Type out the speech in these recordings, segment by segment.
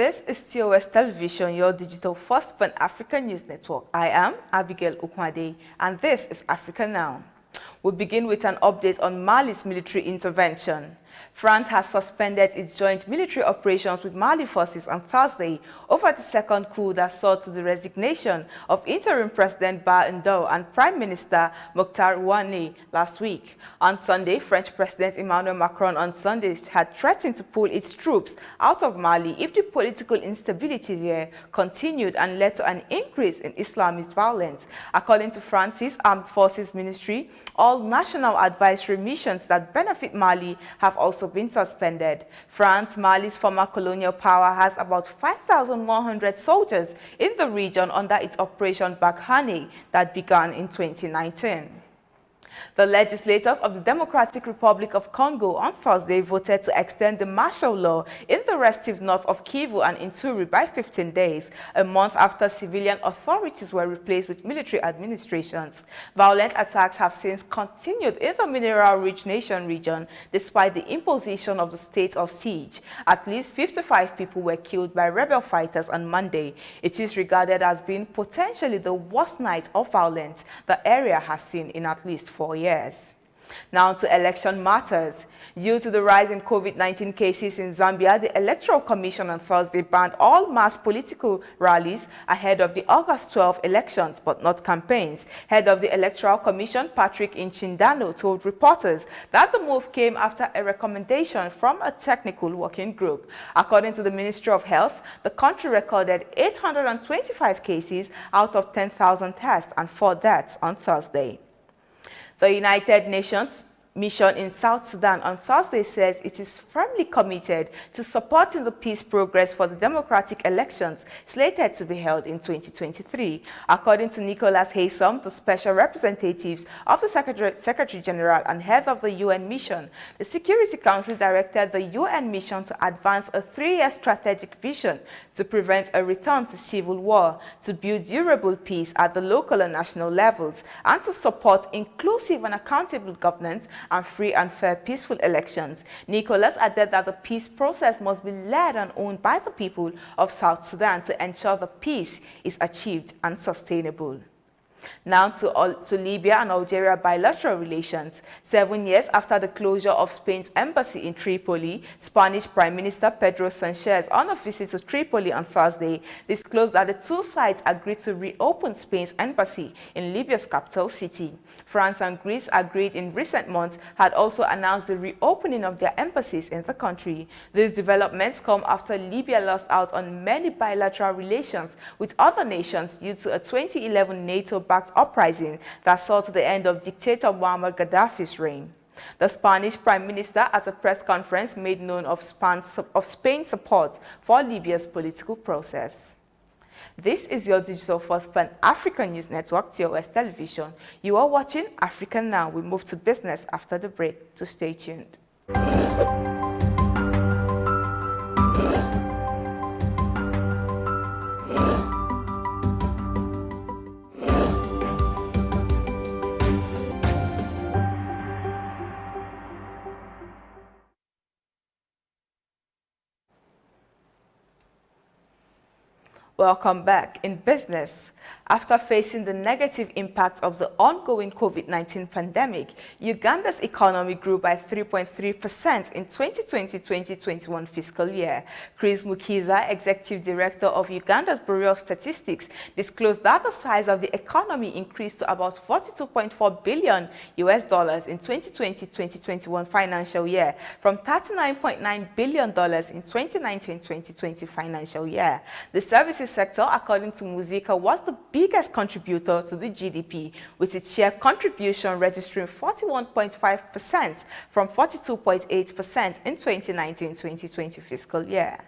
This is TOS Television, your digital first Pan-African news network. I am Abigail Okwade, and this is Africa Now. We begin with an update on Mali's military intervention. France has suspended its joint military operations with Mali forces on Thursday over the second coup that saw to the resignation of interim President Ba Ndo and Prime Minister Mokhtar Ouane last week. On Sunday, French President Emmanuel Macron on Sunday had threatened to pull its troops out of Mali if the political instability there continued and led to an increase in Islamist violence. According to France's Armed Forces Ministry, all national advisory missions that benefit Mali have also been suspended. France, Mali's former colonial power, has about 5,100 soldiers in the region under its Operation Barkhane that began in 2019. The legislators of the Democratic Republic of Congo on Thursday voted to extend the martial law in the restive north of Kivu and Ituri by 15 days, a month after civilian authorities were replaced with military administrations. Violent attacks have since continued in the mineral-rich nation region despite the imposition of the state of siege. At least 55 people were killed by rebel fighters on Monday. It is regarded as being potentially the worst night of violence the area has seen in at least 4 years. Now to election matters. Due to the rise in COVID-19 cases in Zambia, the Electoral Commission on Thursday banned all mass political rallies ahead of the August 12 elections, but not campaigns. Head of the Electoral Commission, Patrick Inchindano, told reporters that the move came after a recommendation from a technical working group. According to the Ministry of Health, the country recorded 825 cases out of 10,000 tests and 4 deaths on Thursday. The United Nations mission in South Sudan on Thursday says it is firmly committed to supporting the peace progress for the democratic elections slated to be held in 2023. According to Nicholas Haysom, the special representatives of the Secretary General and head of the UN mission, the Security Council directed the UN mission to advance a 3-year strategic vision to prevent a return to civil war, to build durable peace at the local and national levels, and to support inclusive and accountable governance and free and fair peaceful elections. Nicholas added that the peace process must be led and owned by the people of South Sudan to ensure the peace is achieved and sustainable. Now to Libya and Algeria bilateral relations. 7 years after the closure of Spain's embassy in Tripoli, Spanish Prime Minister Pedro Sanchez, on a visit to Tripoli on Thursday, disclosed that the two sides agreed to reopen Spain's embassy in Libya's capital city. France and Greece agreed in recent months had also announced the reopening of their embassies in the country. These developments come after Libya lost out on many bilateral relations with other nations due to a 2011 NATO-backed uprising that saw to the end of dictator Muammar Gaddafi's reign. The Spanish Prime Minister at a press conference made known of Spain's support for Libya's political process. This is your digital first Pan-African news network, TOS Television. You are watching Africa Now. We move to business after the break, so stay tuned. Welcome back. In business, after facing the negative impact of the ongoing COVID-19 pandemic, Uganda's economy grew by 3.3% in 2020-2021 fiscal year. Chris Mukiza, Executive Director of Uganda's Bureau of Statistics, disclosed that the size of the economy increased to about $42.4 billion in 2020-2021 financial year from $39.9 billion in 2019-2020 financial year. The services sector, according to Muzika, was the biggest contributor to the GDP, with its share contribution registering 41.5% from 42.8% in 2019-2020 fiscal year.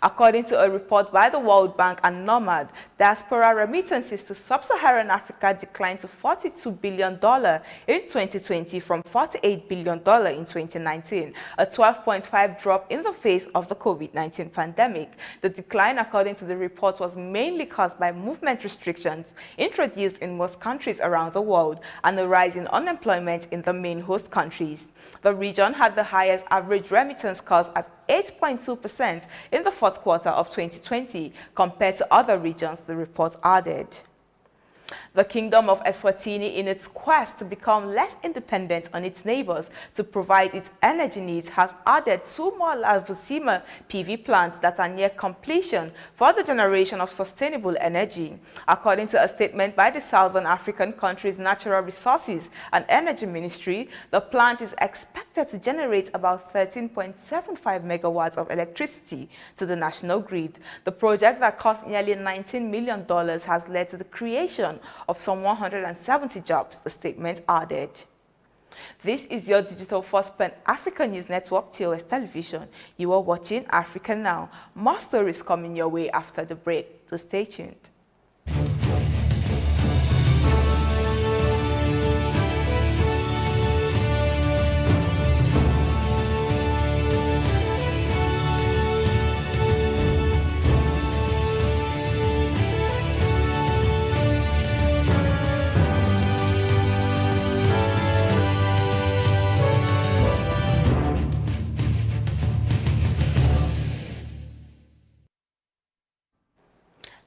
According to a report by the World Bank and NOMAD, diaspora remittances to sub-Saharan Africa declined to $42 billion in 2020 from $48 billion in 2019, a 12.5% drop in the face of the COVID-19 pandemic. The decline, according to the report, was mainly caused by movement restrictions introduced in most countries around the world and a rise in unemployment in the main host countries. The region had the highest average remittance cost at 8.2% in the fourth quarter of 2020 compared to other regions, the report added. The Kingdom of Eswatini, in its quest to become less independent on its neighbors to provide its energy needs, has added 2 more Lavusima PV plants that are near completion for the generation of sustainable energy. According to a statement by the Southern African country's Natural Resources and Energy Ministry, the plant is expected to generate about 13.75 megawatts of electricity to the national grid. The project, that cost nearly $19 million, has led to the creation of some 170 jobs, the statement added. This is your Digital First Pan-Africa News Network, TOS Television. You are watching Africa Now. More stories coming your way after the break, so stay tuned.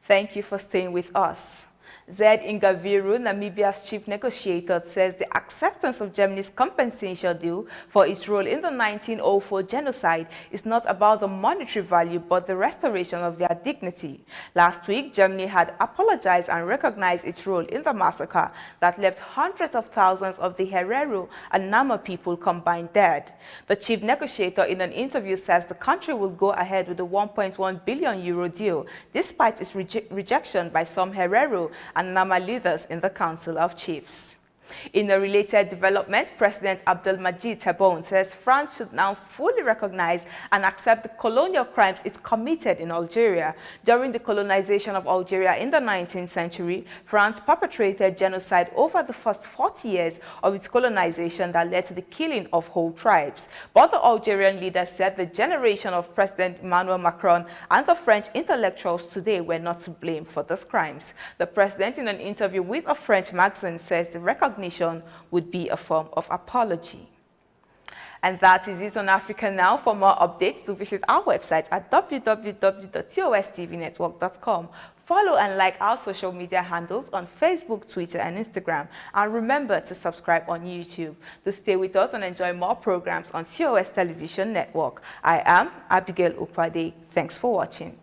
Thank you for staying with us. Zed Ngaviru, Namibia's chief negotiator, says the acceptance of Germany's compensation deal for its role in the 1904 genocide is not about the monetary value but the restoration of their dignity. Last week, Germany had apologized and recognized its role in the massacre that left hundreds of thousands of the Herero and Nama people combined dead. The chief negotiator in an interview says the country will go ahead with the 1.1 billion euro deal despite its rejection by some Herero and Nama leaders in the Council of Chiefs. In a related development, President Abdelmadjid Tebboune says France should now fully recognize and accept the colonial crimes it committed in Algeria. During the colonization of Algeria in the 19th century, France perpetrated genocide over the first 40 years of its colonization that led to the killing of whole tribes. But the Algerian leader said the generation of President Emmanuel Macron and the French intellectuals today were not to blame for those crimes. The president, in an interview with a French magazine, says the recognition would be a form of apology. And that is it on Africa Now. For more updates, do visit our website at www.tostvnetwork.com. Follow and like our social media handles on Facebook, Twitter, and Instagram. And remember to subscribe on YouTube. To stay with us and enjoy more programs on TOS Television Network. I am Abigail Ukpade. Thanks for watching.